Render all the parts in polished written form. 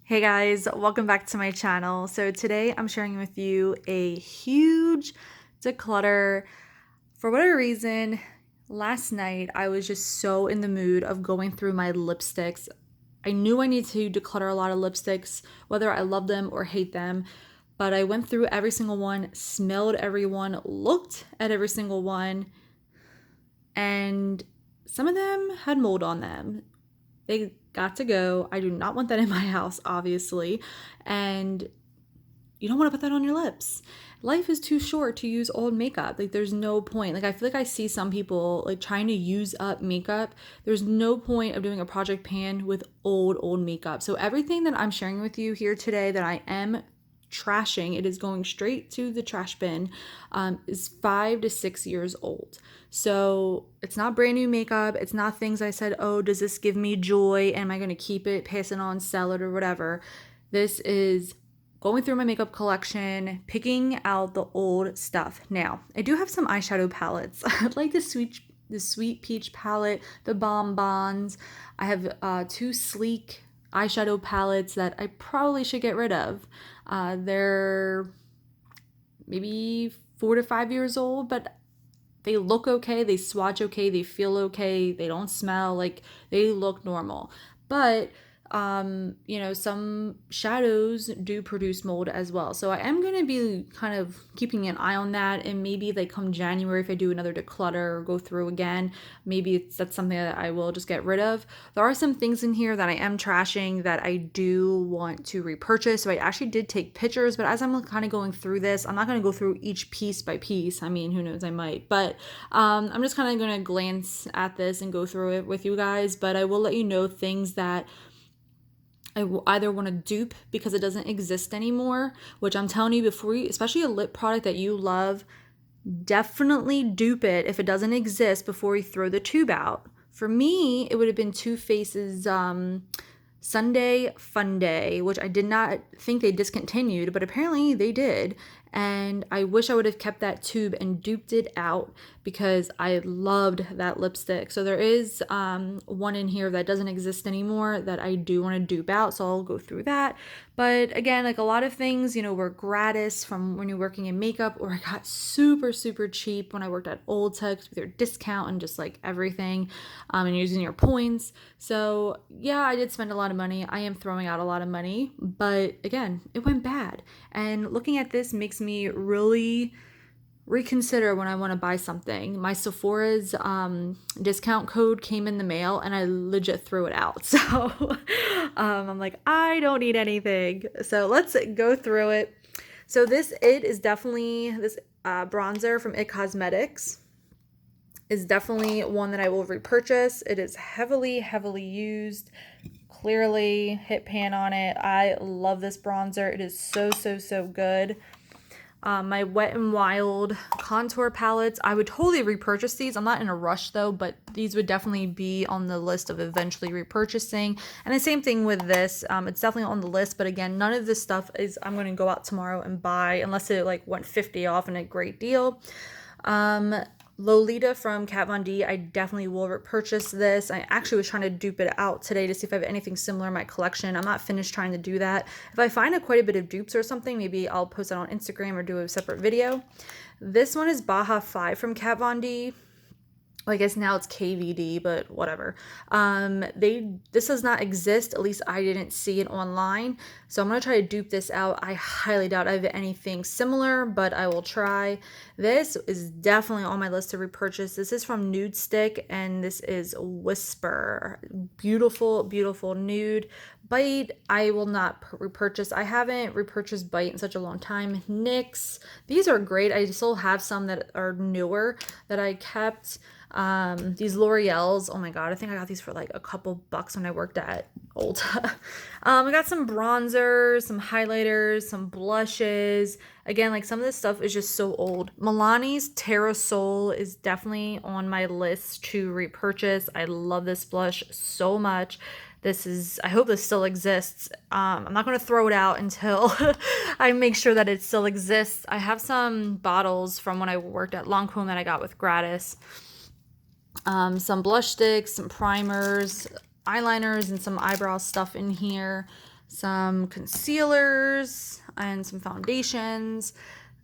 Hey guys, welcome back to my channel. So today I'm sharing with you a huge declutter. For whatever reason, last night I was just so in the mood of going through my lipsticks. I knew I need to declutter a lot of lipsticks, whether I love them or hate them, but I went through every single one, smelled every one, looked at every single one, and some of them had mold on them. They got to go. I do not want that in my house, obviously. And you don't want to put that on your lips. Life is too short to use old makeup. Like, there's no point. Like, I feel like I see some people like trying to use up makeup. There's no point of doing a project pan with old makeup. So everything that I'm sharing with you here today that I am trashing, it is going straight to the trash bin, is 5 to 6 years old. So it's not brand new makeup. It's not things I said, oh, does this give me joy? Am I going to keep it, pass it on, sell it, or whatever? This is going through my makeup collection, picking out the old stuff. Now, I do have some eyeshadow palettes. I like the sweet peach palette, the bonbons. I have two sleek eyeshadow palettes that I probably should get rid of. They're maybe 4 to 5 years old, but they look okay, they swatch okay, they feel okay, they don't smell, like they look normal. But some shadows do produce mold as well. So I am going to be kind of keeping an eye on that. And maybe like come January, if I do another declutter or go through again, maybe that's something that I will just get rid of. There are some things in here that I am trashing that I do want to repurchase. So I actually did take pictures, but as I'm kind of going through this, I'm not going to go through each piece by piece. I mean, who knows, I might. But I'm just kind of going to glance at this and go through it with you guys. But I will let you know things that I will either want to dupe because it doesn't exist anymore, which I'm telling you before you, especially a lip product that you love, definitely dupe it if it doesn't exist before you throw the tube out. For me, it would have been Too Faced's Sunday Fun Day, which I did not think they discontinued, but apparently they did. And I wish I would have kept that tube and duped it out because I loved that lipstick. So there is one in here that doesn't exist anymore that I do want to dupe out. So I'll go through that. But again, like a lot of things, were gratis from when you're working in makeup, or I got super cheap when I worked at Ulta with their discount and just like everything, and using your points. So yeah, I did spend a lot of money. I am throwing out a lot of money, but again, it went bad. And looking at this makes me really reconsider when I want to buy something. My Sephora's discount code came in the mail and I legit threw it out. So I'm like, I don't need anything. So let's go through it. So it is definitely this bronzer from It Cosmetics is definitely one that I will repurchase. It is heavily used. Clearly hit pan on it. I love this bronzer. It is so good. My Wet n Wild contour palettes, I would totally repurchase these. I'm not in a rush though, but these would definitely be on the list of eventually repurchasing. And the same thing with this. It's definitely on the list, but again, none of this stuff is I'm going to go out tomorrow and buy unless it like went 50 off and a great deal. Lolita from Kat Von D, I definitely will repurchase this. I actually was trying to dupe it out today to see if I have anything similar in my collection. I'm not finished trying to do that. If I find quite a bit of dupes or something, maybe I'll post it on Instagram or do a separate video. This one is Baja 5 from Kat Von D. Well, I guess now it's KVD, but whatever. This does not exist. At least I didn't see it online. So I'm going to try to dupe this out. I highly doubt I have anything similar, but I will try. This is definitely on my list to repurchase. This is from Nude Stick, and this is Whisper. Beautiful nude. Bite, I will not repurchase. I haven't repurchased Bite in such a long time. NYX, these are great. I still have some that are newer that I kept. These L'Oreal's, oh my god, I think I got these for like a couple bucks when I worked at Ulta. I got some bronzers, some highlighters, some blushes. Again, like some of this stuff is just so old. Milani's Terra Sol is definitely on my list to repurchase. I love this blush so much. I hope this still exists. I'm not going to throw it out until I make sure that it still exists. I have some bottles from when I worked at Lancôme that I got with gratis. Some blush sticks, some primers, eyeliners, and some eyebrow stuff in here. some concealers, and some foundations.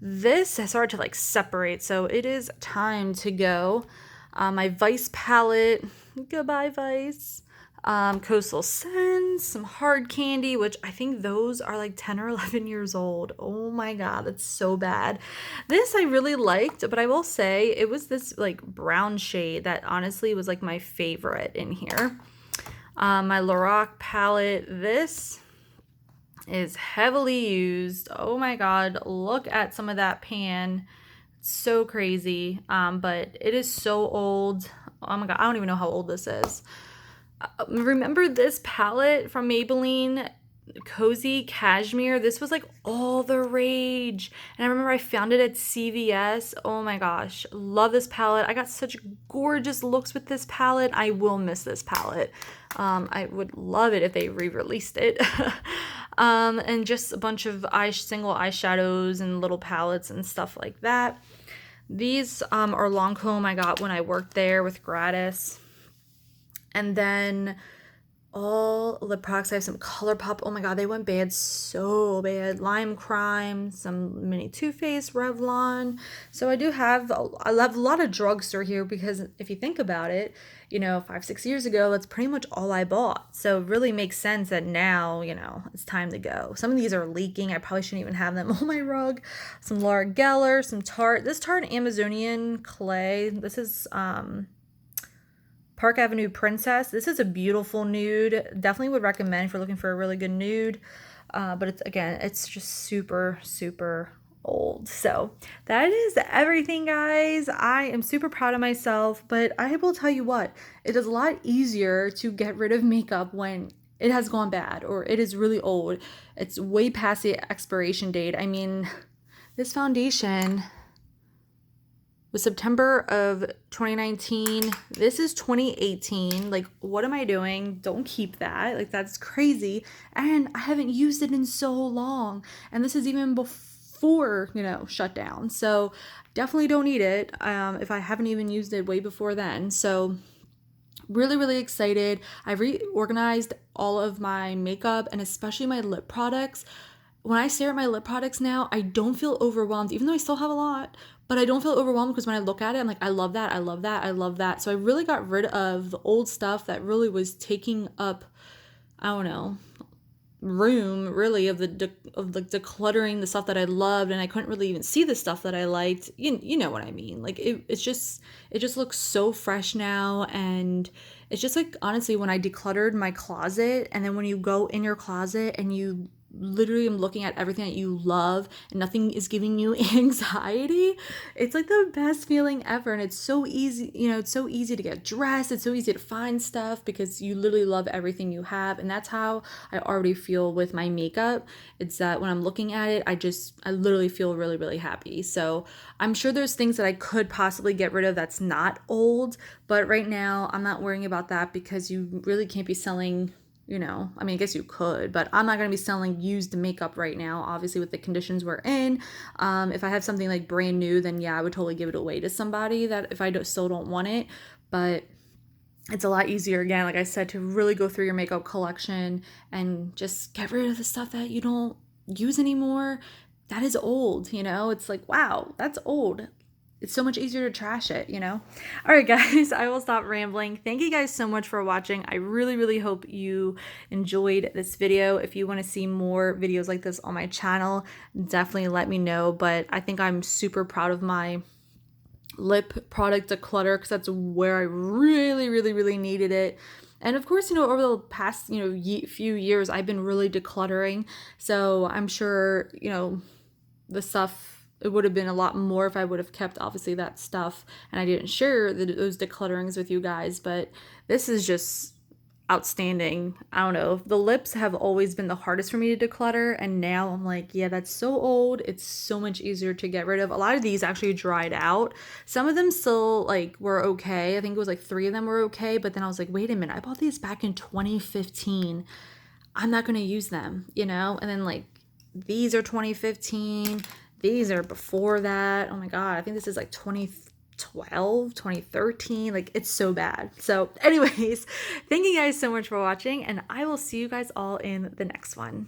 This has started to like separate, so it is time to go. My Vice palette, goodbye Vice. Coastal Scents, some hard candy, which I think those are like 10 or 11 years old. Oh my god, that's so bad. This I really liked, but I will say it was this like brown shade that honestly was like my favorite in here. My Lorac palette, this is heavily used. Oh my god, look at some of that pan. It's so crazy, but it is so old. Oh my god, I don't even know how old this is. Remember this palette from Maybelline, Cozy Cashmere? This was like all the rage. And I remember I found it at CVS. Oh my gosh, love this palette. I got such gorgeous looks with this palette. I will miss this palette. I would love it if they re-released it. And just a bunch of single eyeshadows and little palettes and stuff like that. These are Lancome I got when I worked there with Gratis. And then all lip products. I have some ColourPop. Oh my god, they went bad, so bad. Lime Crime, some mini Too Faced, Revlon. So I have a lot of drugstore here because if you think about it, you know, 5-6 years ago, that's pretty much all I bought. So it really makes sense that now, you know, it's time to go. Some of these are leaking. I probably shouldn't even have them on my rug. Some Laura Geller, some Tarte. This Tarte Amazonian Clay. This is Park Avenue Princess. This is a beautiful nude. Definitely would recommend if you're looking for a really good nude. But it's just super, super old. So that is everything, guys. I am super proud of myself, but I will tell you what, it is a lot easier to get rid of makeup when it has gone bad or it is really old. It's way past the expiration date. I mean, this foundation was September of 2019. This is 2018. Like, what am I doing? Don't keep that. Like, that's crazy. And I haven't used it in so long. And this is even before, you know, shutdown. So definitely don't need it if I haven't even used it way before then. So really, really excited. I've reorganized all of my makeup and especially my lip products. When I stare at my lip products now, I don't feel overwhelmed, even though I still have a lot, but I don't feel overwhelmed because when I look at it, I'm like, I love that, I love that, I love that. So I really got rid of the old stuff that really was taking up, I don't know, room really of the decluttering the stuff that I loved, and I couldn't really even see the stuff that I liked. You know what I mean? Like it just looks so fresh now, and it's just like honestly when I decluttered my closet, and then when you go in your closet and you literally am looking at everything that you love and nothing is giving you anxiety, it's like the best feeling ever. And it's so easy, you know, it's so easy to get dressed, it's so easy to find stuff because you literally love everything you have. And that's how I already feel with my makeup. It's that when I'm looking at it, I literally feel really, really happy. So I'm sure there's things that I could possibly get rid of that's not old, but right now I'm not worrying about that because you really can't be selling, you know, I mean, I guess you could, but I'm not going to be selling used makeup right now, obviously with the conditions we're in. If I have something like brand new, then yeah, I would totally give it away to somebody that if I still don't want it. But it's a lot easier, again, like I said, to really go through your makeup collection and just get rid of the stuff that you don't use anymore. That is old, you know? It's like, wow, that's old. It's so much easier to trash it, you know? All right, guys, I will stop rambling. Thank you guys so much for watching. I really, really hope you enjoyed this video. If you want to see more videos like this on my channel, definitely let me know. But I think I'm super proud of my lip product declutter because that's where I really, really, really needed it. And of course, you know, over the past, you know, few years, I've been really decluttering. So I'm sure, you know, the stuff, it would have been a lot more if I would have kept obviously that stuff and I didn't share those declutterings with you guys, but this is just outstanding. I don't know, the lips have always been the hardest for me to declutter, and now I'm like, yeah, that's so old, it's so much easier to get rid of. A lot of these actually dried out. Some of them still like were okay. I think it was like 3 of them were okay, but then I was like, wait a minute, I bought these back in 2015. I'm not going to use them, you know? And then like these are 2015. These are before that. Oh my god, I think this is like 20 2013. Like, it's so bad. So anyways, thank you guys so much for watching, and I will see you guys all in the next one.